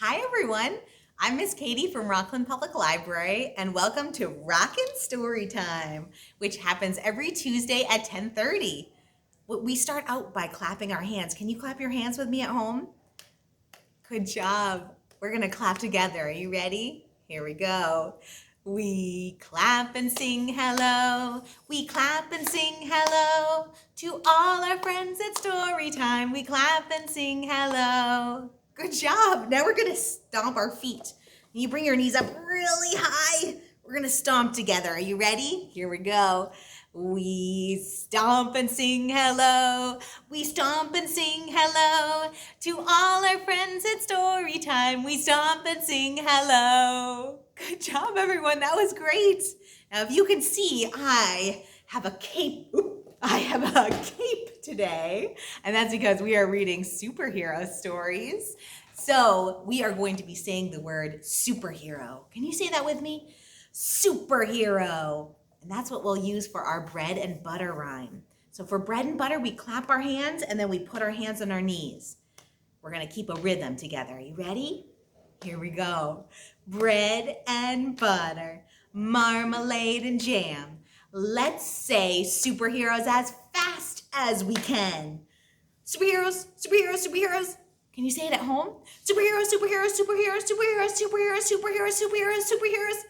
Hi, everyone. I'm Miss Katie from Rockland Public Library, and welcome to Rockin' Storytime, which happens every Tuesday at 10:30. We start out by clapping our hands. Can you clap your hands with me at home? Good job. We're going to clap together. Are you ready? Here we go. We clap and sing hello. We clap and sing hello. To all our friends at Storytime, we clap and sing hello. Good job. Now we're going to stomp our feet. You bring your knees up really high. We're going to stomp together. Are you ready? Here we go. We stomp and sing hello. We stomp and sing hello. To all our friends at Storytime, we stomp and sing hello. Good job, everyone. That was great. Now, if you can see, I have a cape. I have a cape today, and that's because we are reading superhero stories. So we are going to be saying the word superhero. Can you say that with me? Superhero. And that's what we'll use for our bread and butter rhyme. So for bread and butter, we clap our hands and then we put our hands on our knees. We're going to keep a rhythm together. Are you ready? Here we go. Bread and butter, marmalade and jam. Let's say superheroes as fast as we can. Superheroes, superheroes, superheroes. Can you say it at home? Superheroes, superheroes, superheroes, superheroes, superheroes, superheroes, superheroes, superheroes.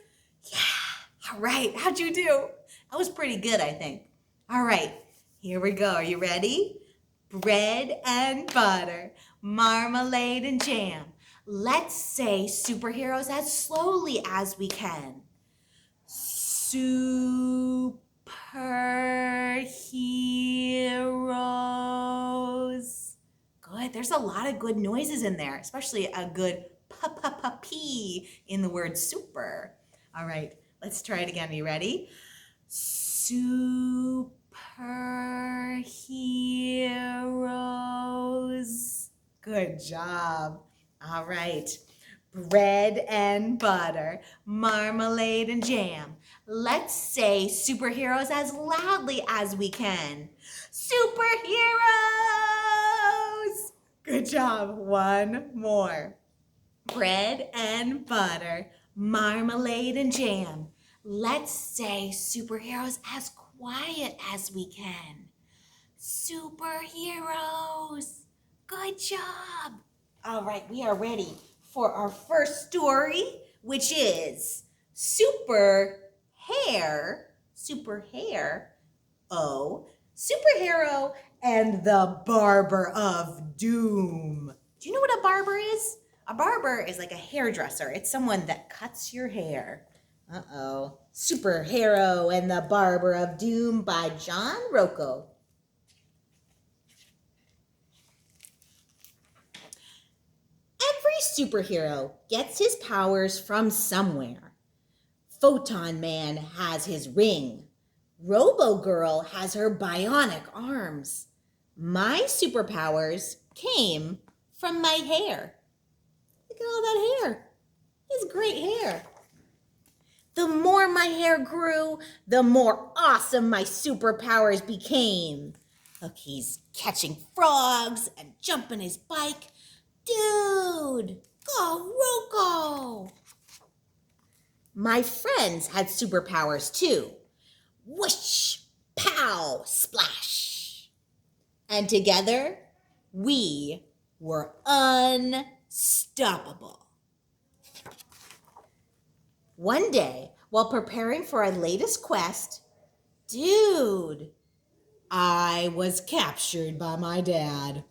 Yeah. All right, how'd you do? That was pretty good, I think. All right, here we go. Are you ready? Bread and butter, marmalade and jam. Let's say superheroes as slowly as we can. Superheroes. Good, there's a lot of good noises in there, especially a good p in the word super. All right. Let's try it again. Are you ready? Superheroes. Good job. All right. Bread and butter, marmalade and jam. Let's say superheroes as loudly as we can. Superheroes! Good job. One more. Bread and butter, marmalade and jam. Let's say superheroes as quiet as we can. Superheroes. Good job. All right, we are ready for our first story, which is Superhero, Superhero and the Barber of Doom. Do you know what a barber is? A barber is like a hairdresser. It's someone that cuts your hair. Uh-oh. Superhero and the Barber of Doom by Rocco. Every superhero gets his powers from somewhere. Photon Man has his ring. Robo Girl has her bionic arms. My superpowers came from my hair. Look at all that hair. It's great hair. The more my hair grew, the more awesome my superpowers became. Look, he's catching frogs and jumping his bike. Dude, go Rocco! My friends had superpowers too. Whoosh, pow, splash. And together, we were unstoppable. One day, while preparing for our latest quest, dude, I was captured by my dad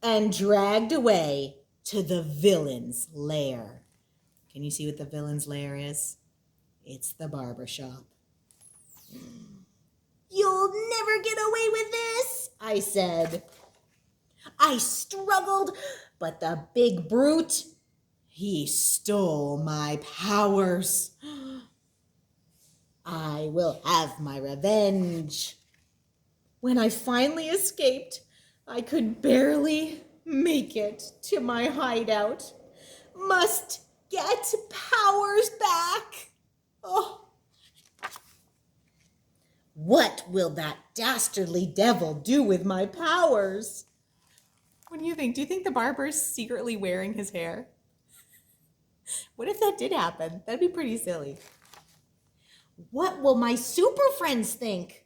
and dragged away to the villain's lair. Can you see what the villain's lair is? It's the barber shop. You'll never get away with this, I said. I struggled, but the big brute, he stole my powers. I will have my revenge. When I finally escaped, I could barely make it to my hideout. Must get powers back. Oh. What will that dastardly devil do with my powers? What do you think? Do you think the barber's secretly wearing his hair? What if that did happen? That'd be pretty silly. What will my super friends think?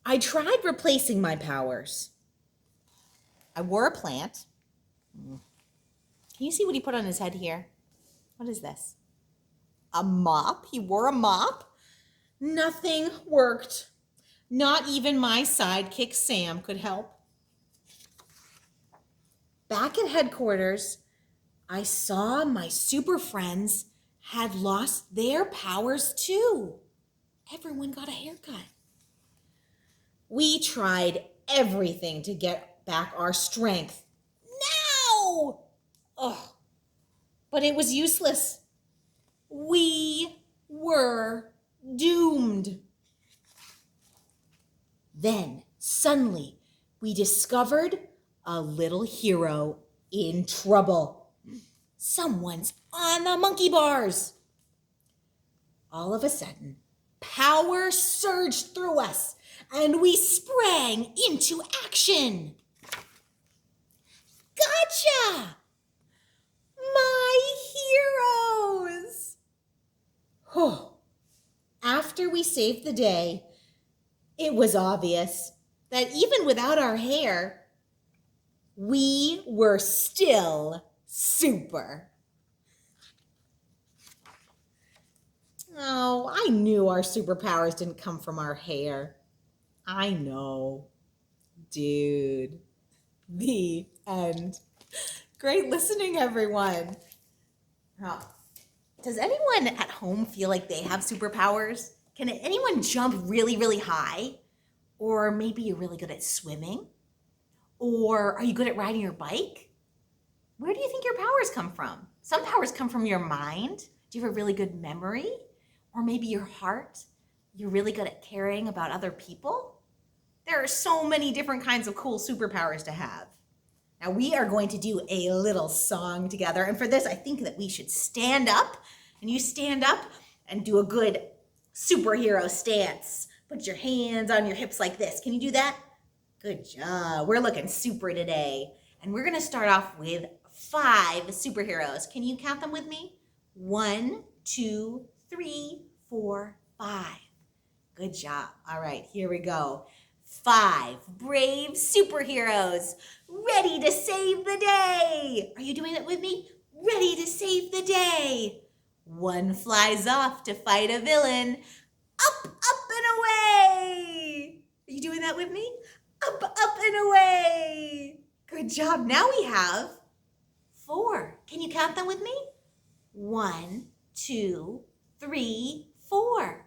I tried replacing my powers. I wore a plant. Can you see what he put on his head here? What is this? A mop? He wore a mop? Nothing worked. Not even my sidekick Sam could help. Back at headquarters, I saw my super friends had lost their powers too. Everyone got a haircut. We tried everything to get back our strength. Now! Oh, but it was useless. We were doomed. Then, suddenly, we discovered a little hero in trouble. Someone's on the monkey bars. All of a sudden, power surged through us, and we sprang into action. Gotcha! My heroes! After we saved the day, it was obvious that even without our hair, we were still super. Oh, I knew our superpowers didn't come from our hair. I know. Dude. The end. Great listening, everyone. Oh. Does anyone at home feel like they have superpowers? Can anyone jump really, really high? Or maybe you're really good at swimming? Or are you good at riding your bike? Where do you think your powers come from? Some powers come from your mind. Do you have a really good memory? Or maybe your heart? You're really good at caring about other people? There are so many different kinds of cool superpowers to have. Now we are going to do a little song together. And for this, I think that we should stand up. And you stand up and do a good superhero stance. Put your hands on your hips like this. Can you do that? Good job. We're looking super today. And we're going to start off with 5 superheroes. Can you count them with me? 1, 2, 3, 4, 5. Good job. All right, here we go. 5 brave superheroes ready to save the day. Are you doing it with me? Ready to save the day. 1 flies off to fight a villain. Up, up, and away. Are you doing that with me? Up, up, and away. Good job. Now we have 4. Can you count them with me? 1, 2, 3, 4.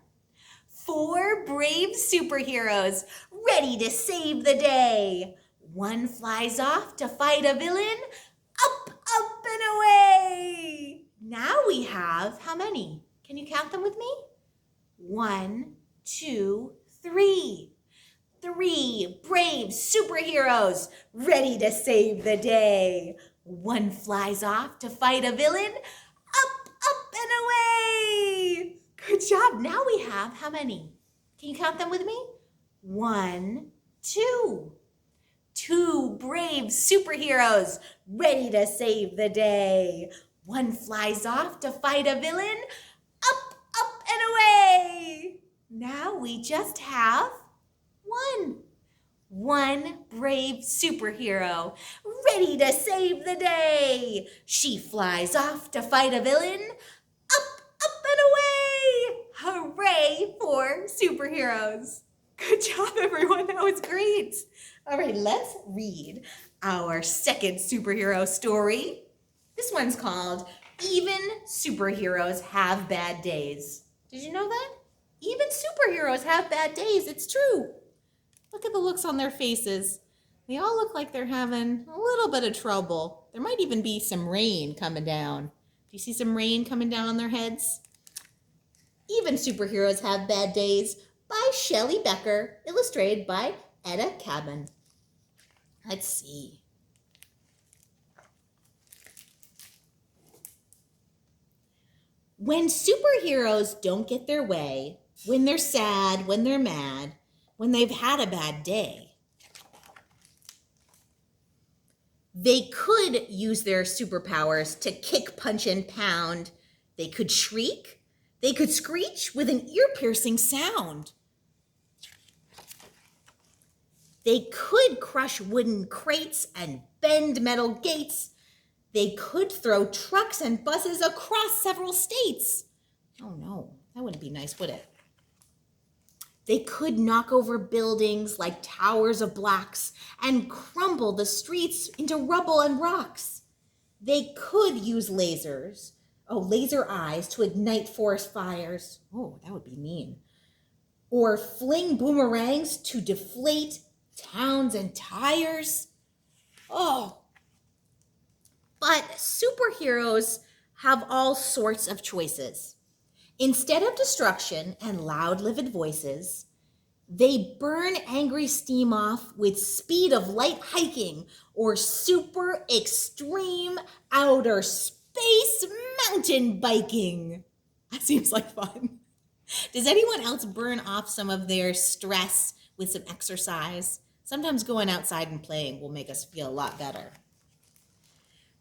4 brave superheroes ready to save the day. 1 flies off to fight a villain. Up, up, and away. Now we have how many? Can you count them with me? 1, 2, 3. 3 brave superheroes ready to save the day. 1 flies off to fight a villain. Up, up, and away. Good job. Now we have how many? Can you count them with me? 1, 2. 2 brave superheroes ready to save the day. 1 flies off to fight a villain. Up, up, and away. Now we just have 1. 1 brave superhero ready to save the day. She flies off to fight a villain. Up, up, and away. Hooray for superheroes. Good job, everyone. That was great. All right, let's read our second superhero story. This one's called Even Superheroes Have Bad Days. Did you know that? Even superheroes have bad days. It's true. Look at the looks on their faces. They all look like they're having a little bit of trouble. There might even be some rain coming down. Do you see some rain coming down on their heads? Even Superheroes Have Bad Days by Shelly Becker, illustrated by Kaban. Let's see. When superheroes don't get their way, when they're sad, when they're mad, when they've had a bad day, They could use their superpowers to kick, punch, and pound. They could shriek. They could screech with an ear-piercing sound. They could crush wooden crates and bend metal gates. They could throw trucks and buses across several states. Oh no, that wouldn't be nice, would it? They could knock over buildings like towers of blocks and crumble the streets into rubble and rocks. They could use laser eyes to ignite forest fires. Oh, that would be mean. Or fling boomerangs to deflate towns and tires. Oh. But superheroes have all sorts of choices. Instead of destruction and loud, livid voices, they burn angry steam off with speed of light hiking or super extreme outer space mountain biking. That seems like fun. Does anyone else burn off some of their stress with some exercise? Sometimes going outside and playing will make us feel a lot better.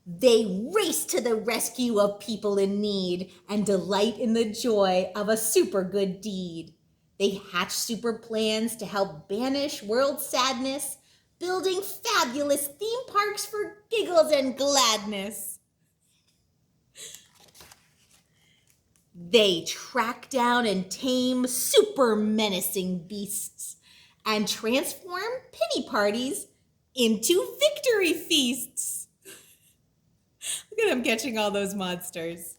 They race to the rescue of people in need and delight in the joy of a super good deed. They hatch super plans to help banish world sadness, building fabulous theme parks for giggles and gladness. They track down and tame super menacing beasts and transform pity parties into victory feasts. Look at them catching all those monsters.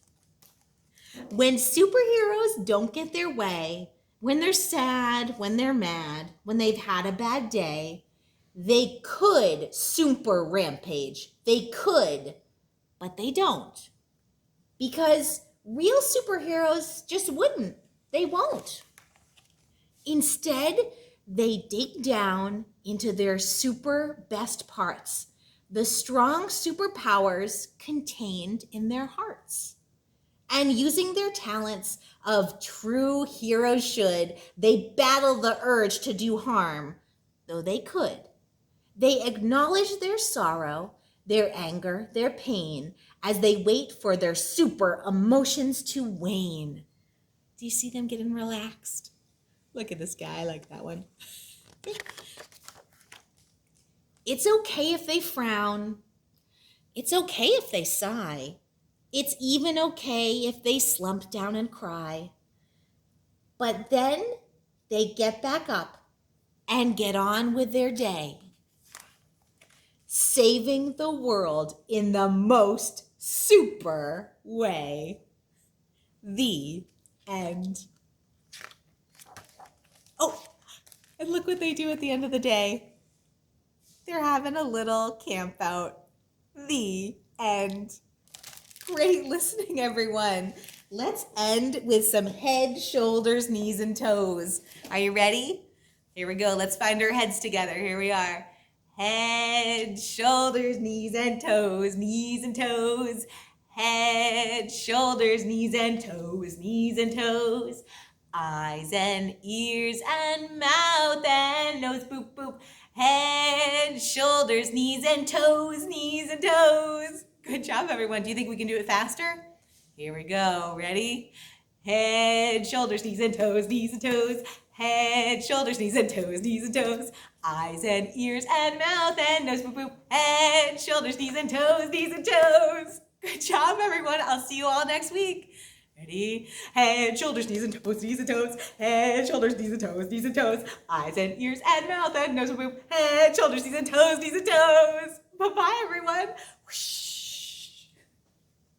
When superheroes don't get their way, when they're sad, when they're mad, when they've had a bad day, they could super rampage. They could, but they don't. Because real superheroes just wouldn't. They won't. Instead, they dig down into their super best parts, the strong superpowers contained in their hearts. And using their talents of true heroes should, they battle the urge to do harm, though they could. They acknowledge their sorrow, their anger, their pain, as they wait for their super emotions to wane. Do you see them getting relaxed? Look at this guy, I like that one. It's okay if they frown. It's okay if they sigh. It's even okay if they slump down and cry. But then they get back up and get on with their day, saving the world in the most super way. The end. Oh, and look what they do at the end of the day. They're having a little camp out. The end. Great listening, everyone. Let's end with some head, shoulders, knees, and toes. Are you ready? Here we go. Let's find our heads together. Here we are. Head, shoulders, knees, and toes. Knees and toes. Head, shoulders, knees, and toes. Knees and toes. Eyes and ears and mouth and nose. Boop, boop. Head, shoulders, knees, and toes. Knees and toes. Good job, everyone. Do you think we can do it faster? Here we go. Ready? Head, shoulders, knees, and toes. Knees and toes. Head, shoulders, knees, and toes. Knees and toes. Eyes and ears and mouth and nose. Boop, boop. Head, shoulders, knees, and toes. Knees and toes. Good job, everyone. I'll see you all next week. Ready? Head, shoulders, knees, and toes, knees and toes. Head, shoulders, knees, and toes, knees and toes. Eyes and ears and mouth and nose. Boop. Head, shoulders, knees, and toes, knees and toes. Bye-bye, everyone. Whoosh.